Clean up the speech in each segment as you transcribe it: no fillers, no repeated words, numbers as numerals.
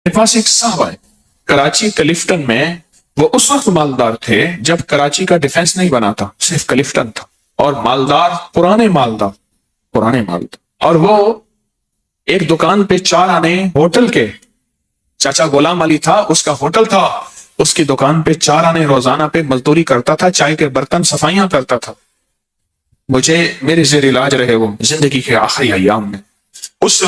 میرے پاس ایک صاحب ہے کراچی کلفٹن میں، وہ اس وقت مالدار تھے جب کراچی کا ڈیفنس نہیں بنا تھا، صرف کلفٹن تھا، اور مالدار پرانے مالدار، اور وہ ایک دکان پہ 4 آنے ہوٹل کے، چاچا غلام علی تھا، اس کا ہوٹل تھا، اس کی دکان پہ 4 آنے روزانہ پہ مزدوری کرتا تھا، چائے کے برتن صفائیاں کرتا تھا۔ مجھے میرے زیر علاج رہے وہ زندگی کے آخری ایام میں، اس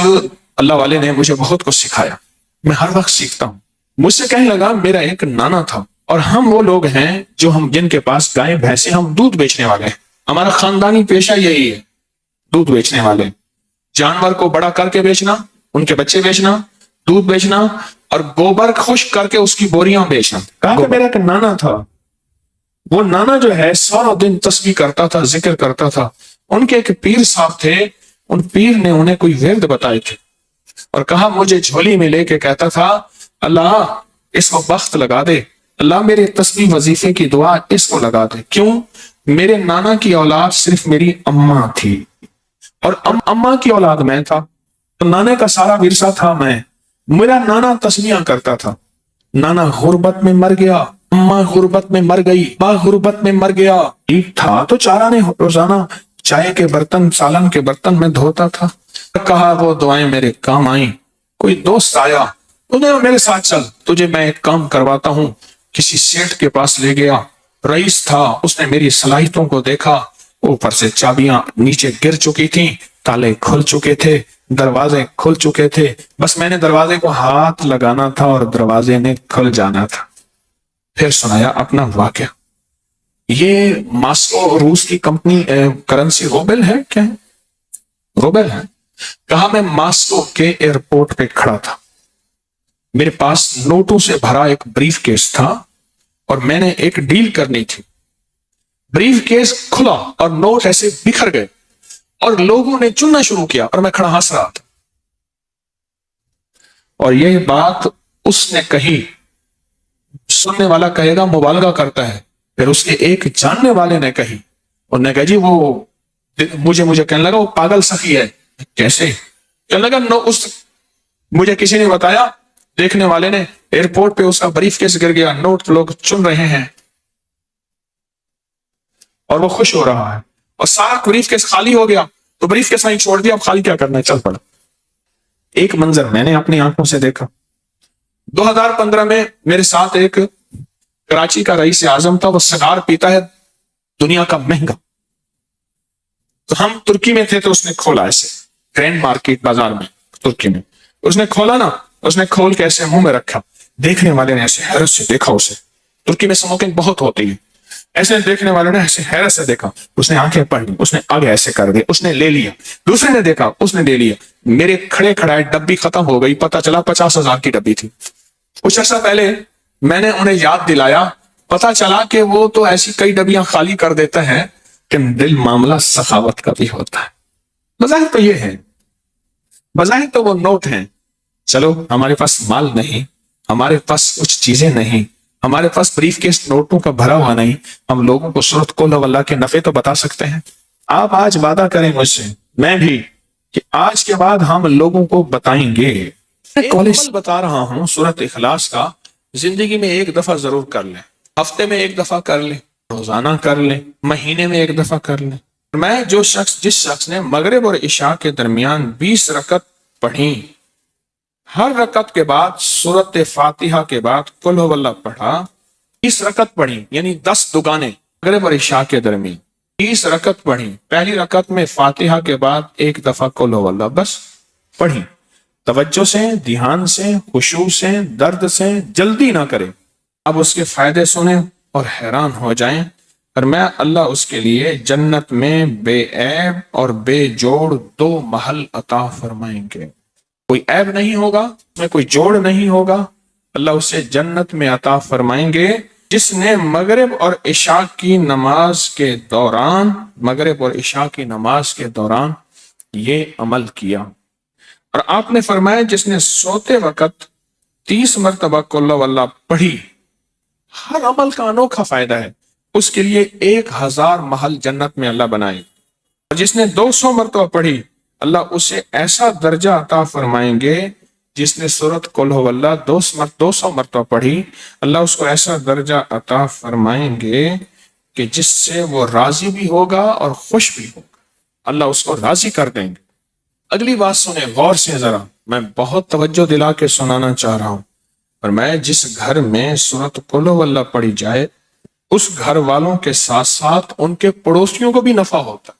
اللہ والے نے مجھے بہت کچھ سکھایا، میں ہر وقت سیکھتا ہوں۔ مجھ سے کہنے لگا میرا ایک نانا تھا، اور ہم وہ لوگ ہیں جو جن کے پاس گائے بھینسیں، ہم دودھ بیچنے والے ہیں، ہمارا خاندانی پیشہ یہی ہے، دودھ بیچنے والے، جانور کو بڑا کر کے بیچنا، ان کے بچے بیچنا، دودھ بیچنا، اور گوبر خشک کر کے اس کی بوریاں بیچنا۔ کہا کہ میرا ایک نانا تھا، وہ نانا جو ہے سارا دن تسبیح کرتا تھا، ذکر کرتا تھا۔ ان کے ایک پیر صاحب تھے، ان پیر نے انہیں کوئی ورد بتائے تھے، اور کہا مجھے جھولی میں لے کے کہتا تھا اللہ اس کو بخت لگا دے، اللہ میرے تسبیح وظیفے کی دعا اس کو لگا دے۔ کیوں؟ میرے نانا کی اولاد صرف میری اماں تھی، اور اماں کی اولاد میں تھا، تو نانے کا سارا ورثہ تھا میں۔ میرا نانا تسبیحاں کرتا تھا، نانا غربت میں مر گیا، اماں غربت میں مر گئی، باں غربت میں مر گیا، ٹھیک تھا تو 4 آنے روزانہ چائے کے برتن، سالن کے برتن میں دھوتا تھا۔ کہا وہ دعائیں میرے کام آئیں۔ کوئی دوست آیا، انہیں میرے ساتھ چل، تجھے میں ایک کام کرواتا ہوں۔ کسی سیٹھ کے پاس لے گیا، رئیس تھا، اس نے میری صلاحیتوں کو دیکھا، اوپر سے چابیاں نیچے گر چکی تھیں، تالے کھل چکے تھے، دروازے کھل چکے تھے، بس میں نے دروازے کو ہاتھ لگانا تھا اور دروازے نے کھل جانا تھا۔ پھر سنایا اپنا واقعہ۔ یہ ماسکو روس کی کمپنی کرنسی روبل ہے، کیا ہے؟ روبل ہے۔ کہا میں ماسکو کے ایئرپورٹ پہ کھڑا تھا، میرے پاس نوٹوں سے بھرا ایک بریف کیس تھا، اور میں نے ایک ڈیل کرنی تھی۔ بریف کیس کھلا اور نوٹ ایسے بکھر گئے، اور لوگوں نے چننا شروع کیا، اور میں کھڑا ہنس رہا تھا۔ اور یہ بات اس نے کہی، سننے والا کہے گا مبالغہ کرتا ہے، پھر اس کے ایک جاننے والے نے کہی، انہوں نے کہا جی وہ مجھے کہنے لگا وہ پاگل سخی ہے۔ کیسے؟ کہنے لگا مجھے کسی نے بتایا، دیکھنے والے نے، ایئرپورٹ پہ اس کا بریف کیس گر گیا، نوٹ لوگ چن رہے ہیں، اور وہ خوش ہو رہا ہے، اور سارا بریف کیس خالی ہو گیا، تو بریف کیس وہیں چھوڑ دیا، اب خالی کیا کرنا ہے، چل پڑا۔ ایک منظر میں نے اپنی آنکھوں سے دیکھا۔ 2015 میں میرے ساتھ ایک کراچی کا رئیس اعظم تھا، وہ سگار پیتا ہے دنیا کا مہنگا، تو ہم ترکی میں تھے، تو اس نے کھولا ایسے گرینڈ مارکیٹ بازار میں ترکی میں، اس نے کھولا نا، اس نے کھول کے ایسے منہ میں رکھا، دیکھنے والے نے ایسے حیرت سے دیکھا اسے، ترکی میں سموکنگ بہت ہوتی ہے، ایسے دیکھنے والے نے ایسے حیرت سے دیکھا، اس نے آنکھیں پڑھ لی، اس نے آگے ایسے کر دیا، اس نے لے لیا، دوسرے نے دیکھا، اس نے لے لیا، میرے کھڑے کھڑائے ڈبی ختم ہو گئی، پتہ چلا 50,000 کی ڈبی تھی۔ کچھ عرصہ پہلے میں نے انہیں یاد دلایا، پتہ چلا کہ وہ تو ایسی کئی ڈبیاں خالی کر دیتا ہے کہ دل معاملہ سخاوت کا بھی ہوتا ہے۔ بظاہر تو یہ ہے، بظاہر تو وہ نوٹ ہیں، چلو ہمارے پاس مال نہیں، ہمارے پاس کچھ چیزیں نہیں، ہمارے پاس بریف کیس نوٹوں کا بھرا ہوا نہیں، ہم لوگوں کو سورۃ قل واللہ کے نفع تو بتا سکتے ہیں۔ آپ آج وعدہ کریں مجھ سے، میں بھی، کہ آج کے بعد ہم لوگوں کو بتائیں گے۔ ایک عمل بتا رہا ہوں سورۃ اخلاص کا، زندگی میں ایک دفعہ ضرور کر لیں، ہفتے میں ایک دفعہ کر لیں، روزانہ کر لیں، مہینے میں ایک دفعہ کر لیں۔ میں جس شخص نے مغرب اور عشاء کے درمیان 20 رکعت پڑھی، ہر رکعت کے بعد سورۃ فاتحہ کے بعد قل ہو اللہ پڑھا، 20 رکعت پڑھی، یعنی 10 دگانے، مغرب اور عشاء کے درمیان 20 رکعت پڑھی، پہلی رکعت میں فاتحہ کے بعد ایک دفعہ قل ہو اللہ بس پڑھی، توجہ سے، دھیان سے، خشوع سے، درد سے، جلدی نہ کرے۔ اب اس کے فائدے سنیں اور حیران ہو جائیں، اور میں اللہ اس کے لیے جنت میں بے عیب اور بے جوڑ 2 محل عطا فرمائیں گے۔ کوئی عیب نہیں ہوگا، اس میں کوئی جوڑ نہیں ہوگا، اللہ اسے جنت میں عطا فرمائیں گے جس نے مغرب اور عشاء کی نماز کے دوران یہ عمل کیا۔ اور آپ نے فرمایا جس نے سوتے وقت 30 مرتبہ قل ہو اللہ پڑھی، ہر عمل کا انوکھا فائدہ ہے، اس کے لیے 1000 محل جنت میں اللہ بنائے، اور جس نے 200 مرتبہ پڑھی، اللہ اسے ایسا درجہ عطا فرمائیں گے جس نے سورت قل هو اللہ 200 مرتبہ پڑھی، اللہ اس کو ایسا درجہ عطا فرمائیں گے کہ جس سے وہ راضی بھی ہوگا اور خوش بھی ہوگا، اللہ اس کو راضی کر دیں گے۔ اگلی بات سنیں غور سے ذرا، میں بہت توجہ دلا کے سنانا چاہ رہا ہوں۔ اور میں جس گھر میں سورت قل هو اللہ پڑھی جائے، اس گھر والوں کے ساتھ ساتھ ان کے پڑوسیوں کو بھی نفع ہوتا ہے،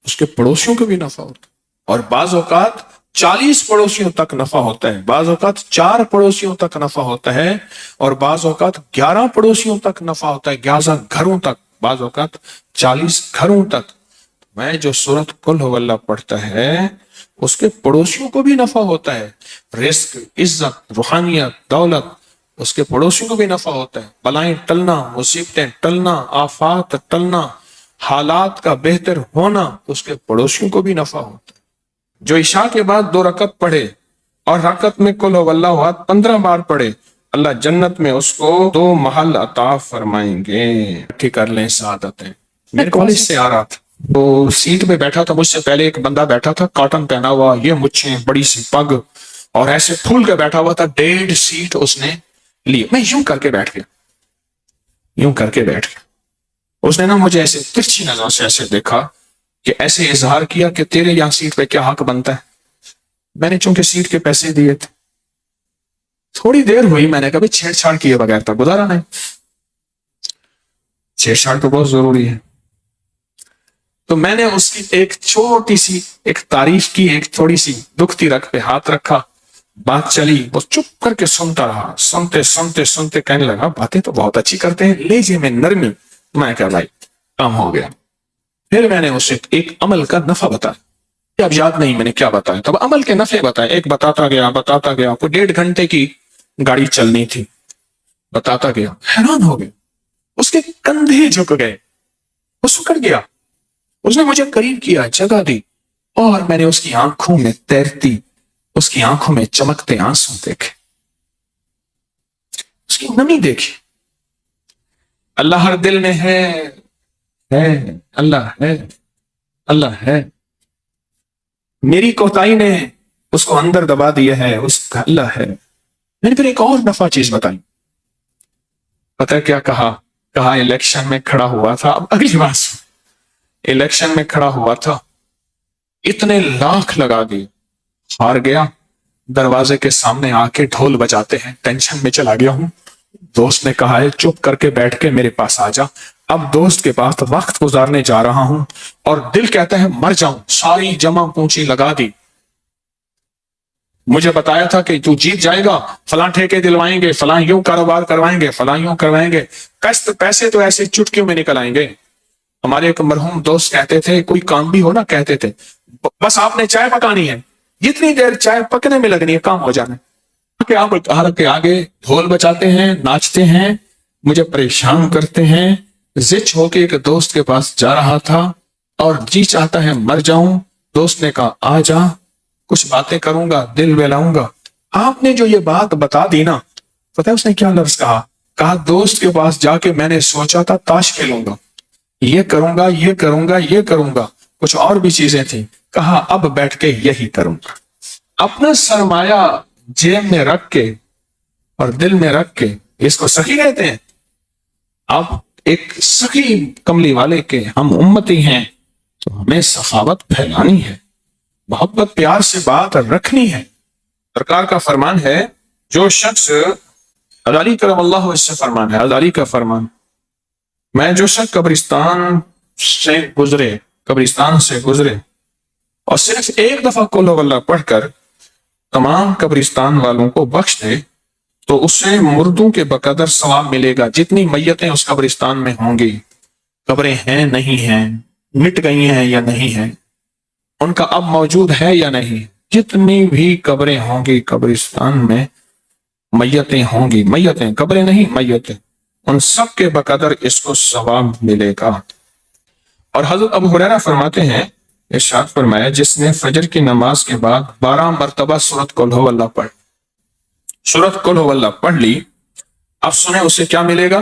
اس کے پڑوسیوں کو بھی نفع ہوتا ہے، اور بعض اوقات 40 پڑوسیوں تک نفع ہوتا ہے، بعض اوقات 4 پڑوسیوں تک نفع ہوتا ہے، اور بعض اوقات 11 پڑوسیوں تک نفع ہوتا ہے، 11 گھروں تک، بعض اوقات 40 گھروں تک۔ میں جو سورت قل هو اللہ پڑھتا ہے اس کے پڑوسیوں کو بھی نفع ہوتا ہے، رزق، عزت، روحانیت، دولت، اس کے پڑوسیوں کو بھی نفع ہوتا ہے، بلائیں ٹلنا، مصیبتیں ٹلنا، آفات ٹلنا، حالات کا بہتر ہونا، اس کے پڑوسیوں کو بھی نفع ہوتا ہے۔ جو عشاء کے بعد 2 رکعت پڑھے اور رکعت میں قل هو اللہ احد 15 بار پڑھے، اللہ جنت میں اس کو 2 محل عطا فرمائیں گے۔ ٹھیک کر لیں سعادتیں۔ میں کالج سے آ رہا تھا تو سیٹ پہ بیٹھا تھا، مجھ سے پہلے ایک بندہ بیٹھا تھا، کاٹن پہنا ہوا، یہ مچھیں، بڑی سی پگ، اور ایسے پھول کے بیٹھا ہوا تھا، 1.5 سیٹ اس نے لی۔ میں یوں کر کے بیٹھ گیا، یوں کر کے بیٹھ گیا۔ اس نے نا مجھے ایسے ترچھی نظر سے ایسے دیکھا کہ ایسے اظہار کیا کہ تیرے یہاں سیٹ پہ کیا حق بنتا ہے۔ میں نے چونکہ سیٹ کے پیسے دیے تھے، تھوڑی دیر ہوئی، میں نے کبھی چھیڑ چھاڑ کیے بغیر تک گزارا نہیں، چھیڑ چھاڑ تو بہت ضروری ہے۔ تو میں نے اس کی ایک چھوٹی سی ایک تعریف کی، ایک تھوڑی سی دکھتی رکھ پہ ہاتھ رکھا، بات چلی، وہ چپ کر کے سنتا رہا، سنتے سنتے سنتے کہنے لگا باتیں تو بہت اچھی کرتے ہیں، لیجیے میں نرمی۔ میں کہا بھائی کام ہو گیا۔ پھر میں نے اسے ایک عمل کا نفع بتایا، اب یاد نہیں میں نے کیا بتایا، تب عمل کے نفع بتائے، ایک بتاتا گیا، کوئی 1.5 گھنٹے کی گاڑی چلنی تھی، بتاتا گیا، حیران ہو گیا، اس کے کندھے جھک گئے، وہ سکڑ گیا۔ اس نے مجھے قریب کیا، جگہ دی، اور میں نے اس کی آنکھوں میں تیرتی، اس کی آنکھوں میں چمکتے آنسو دیکھے، اس کی نمی دیکھی۔ اللہ ہر دل میں ہے، اللہ ہے، اللہ ہے۔ میری کوتاہی نے اس کو اندر دبا دیا ہے، اس کا اللہ ہے۔ میں نے پھر ایک اور نفع چیز بتائی، پتہ کیا کہا الیکشن میں کھڑا ہوا تھا، اب اگلی بات سن، الیکشن میں کھڑا ہوا تھا، اتنے لاکھ لگا دیے، ہار گیا، دروازے کے سامنے آ کے ڈھول بجاتے ہیں، ٹینشن میں چلا گیا ہوں۔ دوست نے کہا ہے چپ کر کے بیٹھ کے میرے پاس آ جا، اب دوست کے پاس وقت گزارنے جا رہا ہوں، اور دل کہتا ہے مر جاؤں، ساری جمع پونچی لگا دی۔ مجھے بتایا تھا کہ تو جیت جائے گا، فلاں ٹھیکے دلوائیں گے، فلاں یوں کاروبار کروائیں گے، فلاں یوں کروائیں گے، قسط پیسے تو ایسے چٹکیوں میں نکل آئیں گے۔ ہمارے ایک مرحوم دوست کہتے تھے کوئی کام بھی ہو نا، کہتے تھے بس آپ نے چائے پکانی ہے، جتنی دیر چائے پکنے میں لگنی ہے کام ہو جانا ہے۔ کہ آپ کے آگے ڈھول بجاتے ہیں، ناچتے ہیں، مجھے پریشان کرتے ہیں۔ زچ ہو کے ایک دوست کے پاس جا رہا تھا اور جی چاہتا ہے مر جاؤں، دوست نے کہا آ جا، کچھ باتیں کروں گا، دل بہلاؤں گا۔ آپ نے جو یہ بات بتا دی نا، پتہ ہے اس نے کیا لفظ کہا دوست کے پاس جا کے میں نے سوچا تھا تاش کھیلوں گا، یہ کروں گا، یہ کروں گا، یہ کروں گا، کچھ اور بھی چیزیں تھیں، کہا اب بیٹھ کے یہی کروں گا۔ اپنا سرمایہ جیب میں رکھ کے اور دل میں رکھ کے، اس کو سخی کہتے ہیں۔ اب ایک سخی کملی والے کے ہم امتی ہیں تو ہمیں سخاوت پھیلانی ہے، محبت پیار سے بات رکھنی ہے۔ سرکار کا فرمان ہے، جو شخص علی کرم اللہ اس سے فرمان ہے، علی کا فرمان، میں جو شخص قبرستان سے گزرے اور صرف ایک دفعہ قل هو اللہ پڑھ کر تمام قبرستان والوں کو بخش دے تو اسے مردوں کے بقدر ثواب ملے گا، جتنی میتیں اس قبرستان میں ہوں گی، قبریں ہیں نہیں ہیں، مٹ گئی ہیں یا نہیں ہیں، ان کا اب موجود ہے یا نہیں، جتنی بھی قبریں ہوں گی قبرستان میں، میتیں ہوں گی، میتیں قبریں نہیں، میتیں، ان سب کے بقدر اس کو ثواب ملے گا۔ اور حضرت ابو ہریرہ فرماتے ہیں، ارشاد فرمایا، جس نے فجر کی نماز کے بعد 12 مرتبہ سورت قل هو اللہ پڑھ لی، اب سنیں اسے کیا ملے گا؟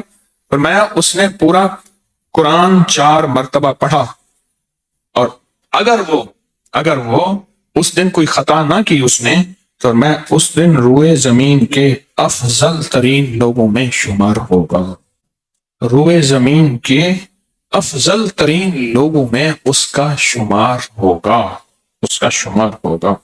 فرمایا اس نے پورا قرآن 4 مرتبہ پڑھا، اور اگر وہ اس دن کوئی خطا نہ کی اس نے، تو میں اس دن روئے زمین کے افضل ترین لوگوں میں شمار ہوگا. روئے زمین کے افضل ترین لوگوں میں اس کا شمار ہوگا. اس کا شمار ہوگا.